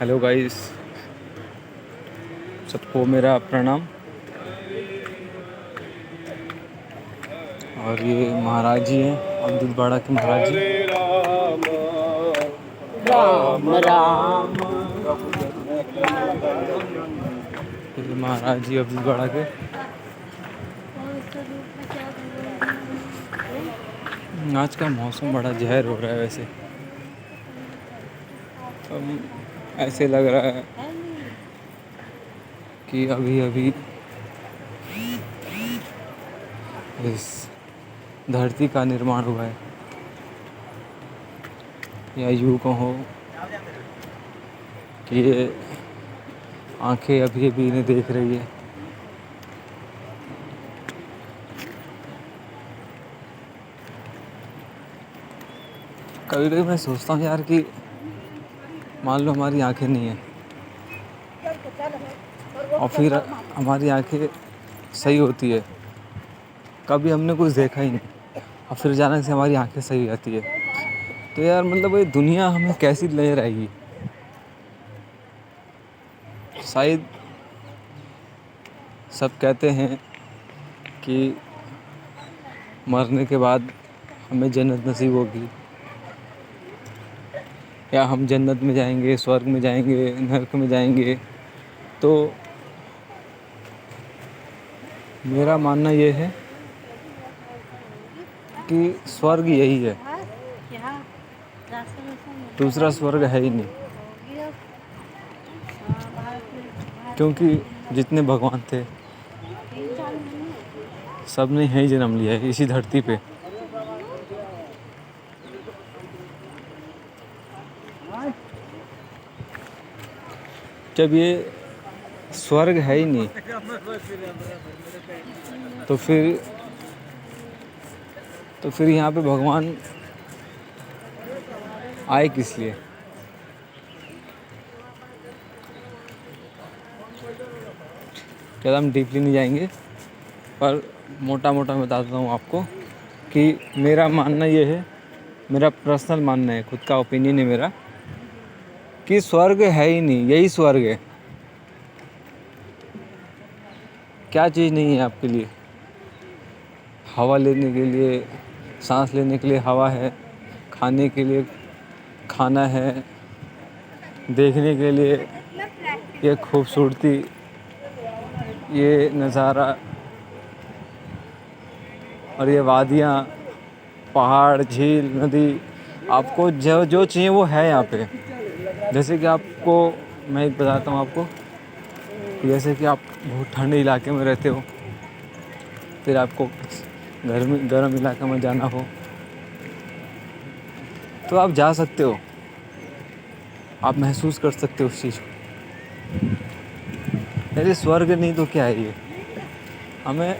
Hello guys, सबको मेरा प्रणाम। और ये महाराज जी हैं, अमृत बाड़ा के महाराज जी। राम राम ये महाराज जी अमृत बाड़ा के। आज का मौसम बड़ा जहर हो रहा है वैसे। ऐसे लग रहा है कि अभी अभी इस धरती का निर्माण हुआ है, या यूँ कहो कि ये आंखें अभी अभी इन्हें देख रही है। कभी कभी मैं सोचता हूँ यार कि मान लो हमारी आंखें नहीं हैं और फिर हमारी आंखें सही होती है, कभी हमने कुछ देखा ही नहीं और फिर अचानक से हमारी आंखें सही हो जाती है, तो यार मतलब ये दुनिया हमें कैसी नजर आएगी। शायद सब कहते हैं कि मरने के बाद हमें जन्नत नसीब होगी, या हम जन्नत में जाएंगे, स्वर्ग में जाएंगे, नरक में जाएंगे। तो मेरा मानना ये है कि स्वर्ग यही है, दूसरा स्वर्ग है ही नहीं। क्योंकि जितने भगवान थे सब ने यहीं जन्म लिया है, इसी धरती पे। जब ये स्वर्ग है ही नहीं तो फिर यहाँ पे भगवान आए किस लिए। ज़्यादा हम डीपली नहीं जाएंगे, पर मोटा मोटा बताता हूँ आपको कि मेरा मानना ये है, मेरा पर्सनल मानना है, खुद का ओपिनियन है मेरा, कि स्वर्ग है ही नहीं, यही स्वर्ग है। क्या चीज़ नहीं है आपके लिए? हवा लेने के लिए, सांस लेने के लिए हवा है, खाने के लिए खाना है, देखने के लिए ये खूबसूरती, ये नज़ारा और ये वादियाँ, पहाड़, झील, नदी, आपको जो जो चाहिए वो है यहाँ पे। जैसे कि आपको मैं एक बताता हूँ आपको, जैसे कि आप बहुत ठंडे इलाके में रहते हो, फिर आपको गर्म इलाके में जाना हो तो आप जा सकते हो, आप महसूस कर सकते हो उस चीज़ को। अरे स्वर्ग नहीं तो क्या है ये? हमें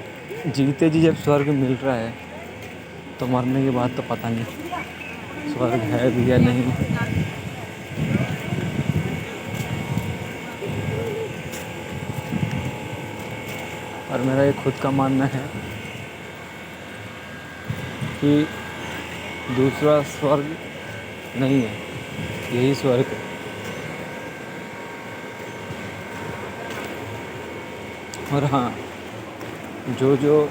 जीते जी जब स्वर्ग मिल रहा है तो मरने के बाद तो पता नहीं स्वर्ग है भी या नहीं। और मेरा ये खुद का मानना है कि दूसरा स्वर्ग नहीं है, यही स्वर्ग है। और हाँ, जो जो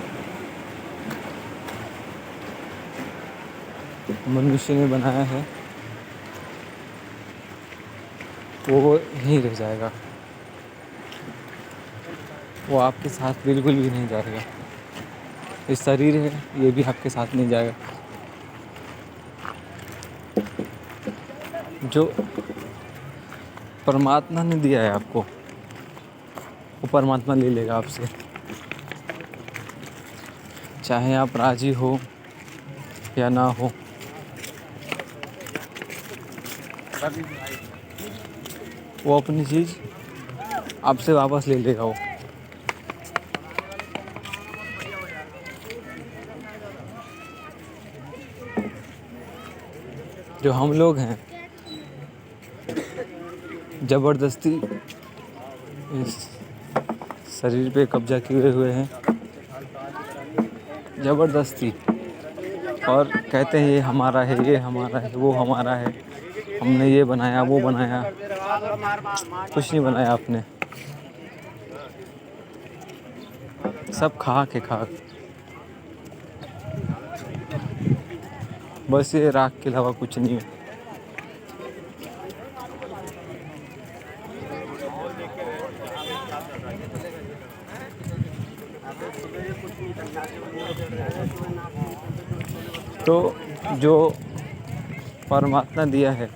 मनुष्य ने बनाया है वो यहीं रह जाएगा, वो आपके साथ बिल्कुल भी नहीं जाएगा। ये शरीर है, ये भी आपके साथ नहीं जाएगा। जो परमात्मा ने दिया है आपको, वो परमात्मा ले लेगा आपसे, चाहे आप राजी हो या ना हो। वो अपनी चीज़ आपसे वापस ले लेगा। वो जो हम लोग हैं ज़बरदस्ती इस शरीर पे कब्जा किए हुए हैं, ज़बरदस्ती, और कहते हैं ये हमारा है, ये हमारा है, वो हमारा है। हमने ये बनाया वो बनाया, कुछ नहीं बनाया आपने, सब खाक है खाक। बस ये राख के अलावा कुछ नहीं है। तो जो परमात्मा दिया है,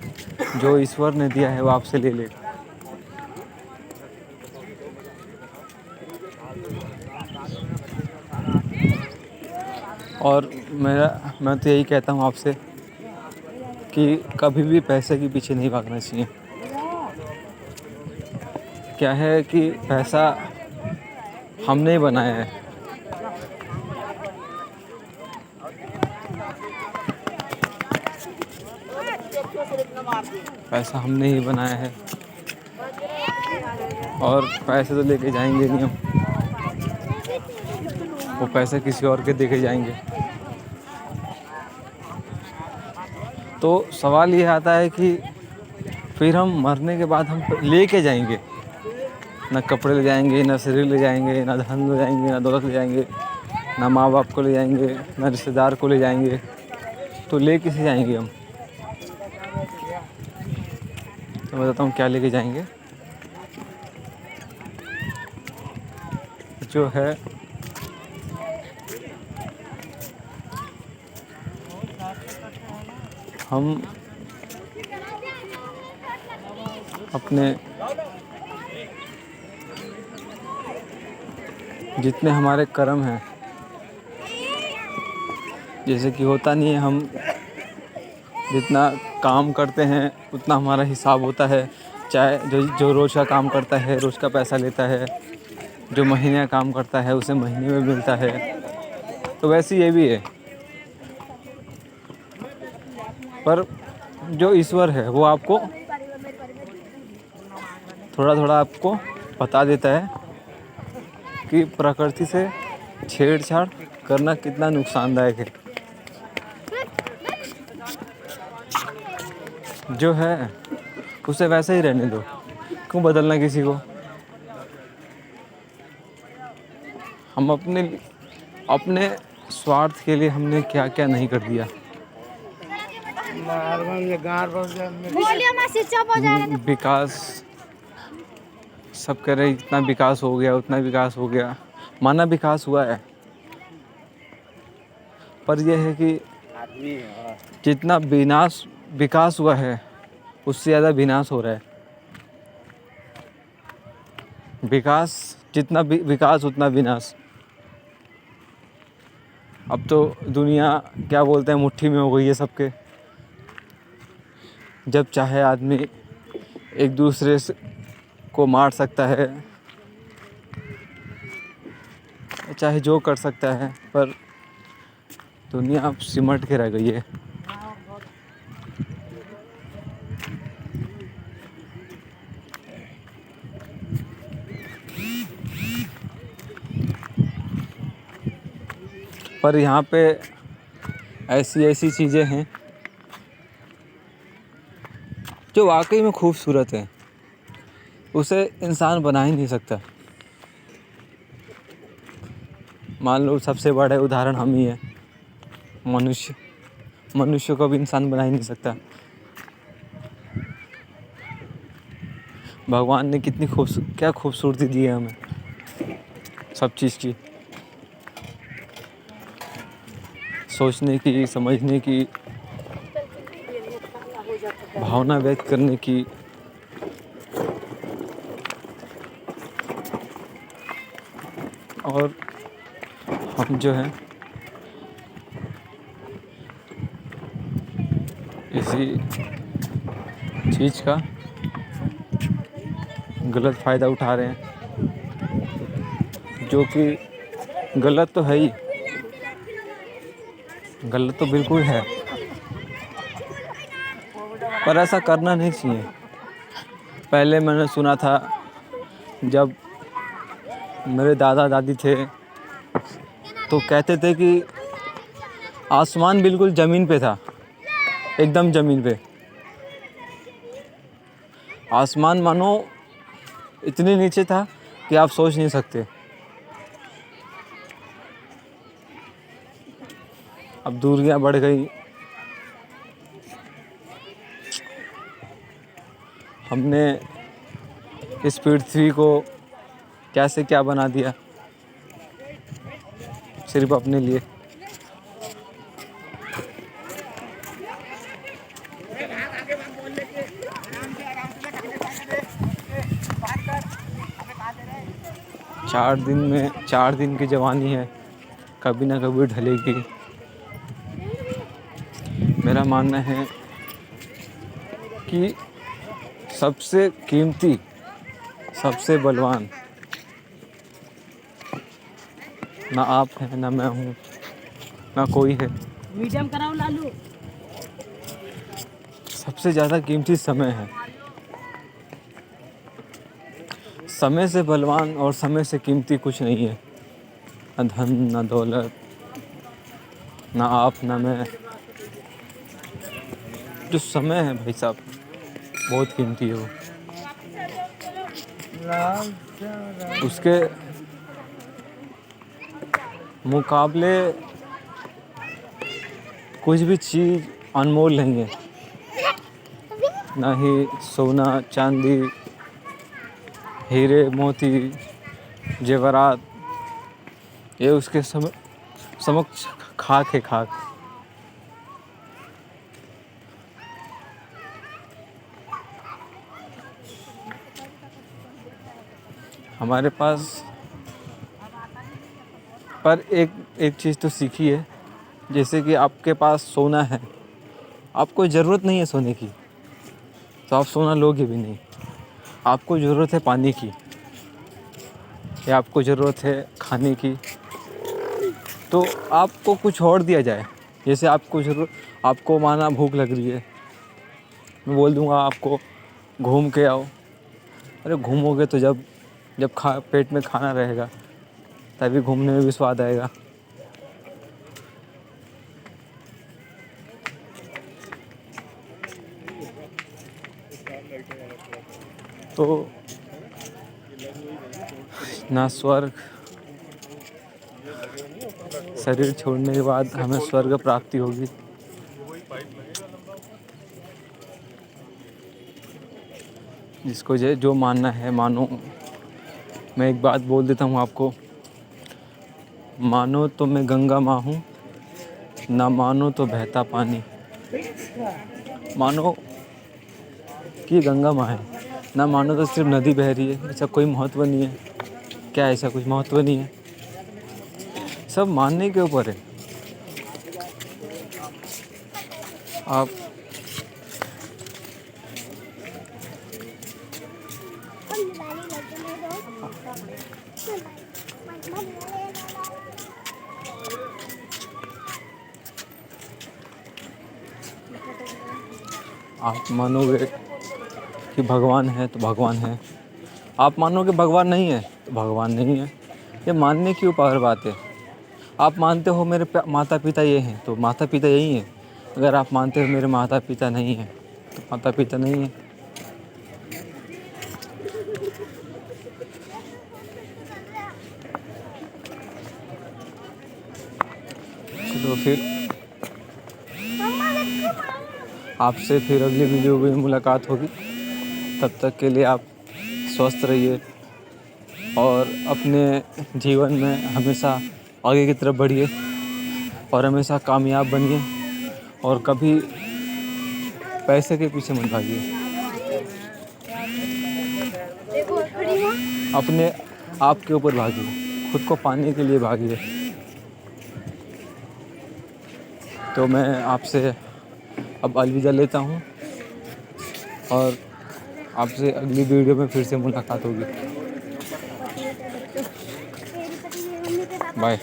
जो ईश्वर ने दिया है, वो आपसे ले ले। और मैं तो यही कहता हूँ आपसे कि कभी भी पैसे के पीछे नहीं भागना चाहिए। क्या है कि पैसा हमने ही बनाया है। पैसा हमने ही बनाया है और पैसे तो लेके जाएंगे नहीं हम, वो पैसे किसी और के देके जाएंगे। तो सवाल ये आता है कि फिर हम मरने के बाद हम लेके जाएंगे, ना कपड़े ले जाएंगे, ना शरीर ले जाएंगे, ना धन ले जाएंगे, ना दौलत ले जाएंगे, ना माँ बाप को ले जाएंगे, ना रिश्तेदार को ले जाएंगे, तो ले किसे जाएंगे हम? तो मैं बताता हूँ क्या लेके जाएंगे। जो है हम अपने जितने हमारे कर्म हैं, जैसे कि होता नहीं है, हम जितना काम करते हैं उतना हमारा हिसाब होता है। चाहे जो रोज़ का काम करता है रोज़ का पैसा लेता है, जो महीने का काम करता है उसे महीने में मिलता है। तो वैसे ये भी है, पर जो ईश्वर है वो आपको थोड़ा थोड़ा आपको बता देता है कि प्रकृति से छेड़छाड़ करना कितना नुकसानदायक है। जो है उसे वैसे ही रहने दो, क्यों बदलना किसी को। हम अपने स्वार्थ के लिए हमने क्या क्या नहीं कर दिया। विकास सब कह रहे इतना विकास हो गया उतना विकास हो गया, माना विकास हुआ है, पर यह है कि जितना विकास हुआ है उससे ज़्यादा विनाश हो रहा है। जितना विकास उतना विनाश। अब तो दुनिया क्या बोलते हैं मुट्ठी में हो गई है सबके। जब चाहे आदमी एक दूसरे को मार सकता है, चाहे जो कर सकता है, पर दुनिया अब सिमट के रह गई है। पर यहाँ पे ऐसी चीज़ें हैं जो वाकई में खूबसूरत है, उसे इंसान बना ही नहीं सकता। मान लो सबसे बड़े उदाहरण हम ही हैं, मनुष्य को भी इंसान बना ही नहीं सकता। भगवान ने कितनी क्या खूबसूरती दी है हमें सब चीज़ की, सोचने की, समझने की, भावना व्यक्त करने की। और हम जो हैं इसी चीज़ का गलत फ़ायदा उठा रहे हैं, जो कि गलत तो है ही, गलत तो बिल्कुल है, पर ऐसा करना नहीं चाहिए। पहले मैंने सुना था जब मेरे दादा दादी थे तो कहते थे कि आसमान बिल्कुल ज़मीन पे था, एकदम ज़मीन पे, आसमान मानो इतने नीचे था कि आप सोच नहीं सकते। अब दूरियां बढ़ गई, हमने इस पृथ्वी को कैसे क्या बना दिया सिर्फ अपने लिए। चार दिन की जवानी है, कभी ना कभी ढलेगी। मेरा मानना है कि सबसे कीमती, सबसे बलवान ना आप हैं, ना मैं हूँ, ना कोई है। मीडियम कराओ लालू। सबसे ज़्यादा कीमती समय है। समय से बलवान और समय से कीमती कुछ नहीं है, ना धन, ना दौलत, ना आप, ना मैं। जो समय है भाई साहब, बहुत कीमती है वो। उसके मुकाबले कुछ भी चीज़ अनमोल नहीं है, ना ही सोना चांदी, हीरे मोती, जेवरात, ये उसके समक्ष खाक है, खाक। हमारे पास पर एक चीज़ तो सीखी है, जैसे कि आपके पास सोना है, आपको ज़रूरत नहीं है सोने की, तो आप सोना लोगे भी नहीं। आपको ज़रूरत है पानी की, या आपको ज़रूरत है खाने की, तो आपको कुछ और दिया जाए। जैसे आपको माना भूख लग रही है, मैं बोल दूंगा आपको घूम के आओ। अरे घूमोगे तो जब पेट में खाना रहेगा तभी घूमने में भी स्वाद आएगा। तो ना स्वर्ग, शरीर छोड़ने के बाद हमें स्वर्ग प्राप्ति होगी। जिसको जो मानना है मानो। मैं एक बात बोल देता हूँ आपको, मानो तो मैं गंगा माँ हूँ, ना मानो तो बहता पानी। मानो कि गंगा माँ है, ना मानो तो सिर्फ नदी बह रही है, ऐसा कोई महत्व नहीं है। क्या ऐसा कुछ महत्व नहीं है? सब मानने के ऊपर है। आप मानोगे कि भगवान है तो भगवान है, आप मानोगे भगवान नहीं है तो भगवान नहीं है। ये मानने के ऊपर बात है। आप मानते हो मेरे माता पिता ये हैं तो माता पिता यही हैं। अगर आप मानते हो मेरे माता पिता नहीं हैं तो माता पिता नहीं हैं। चलो फिर आपसे फिर अगली वीडियो में मुलाकात होगी। तब तक के लिए आप स्वस्थ रहिए और अपने जीवन में हमेशा आगे की तरफ बढ़िए और हमेशा कामयाब बनिए और कभी पैसे के पीछे मत भागिए। अपने आप के ऊपर भागिए, खुद को पाने के लिए भागिए। तो मैं आपसे अब अलविदा लेता हूँ और आपसे अगली वीडियो में फिर से मुलाकात होगी। बाय।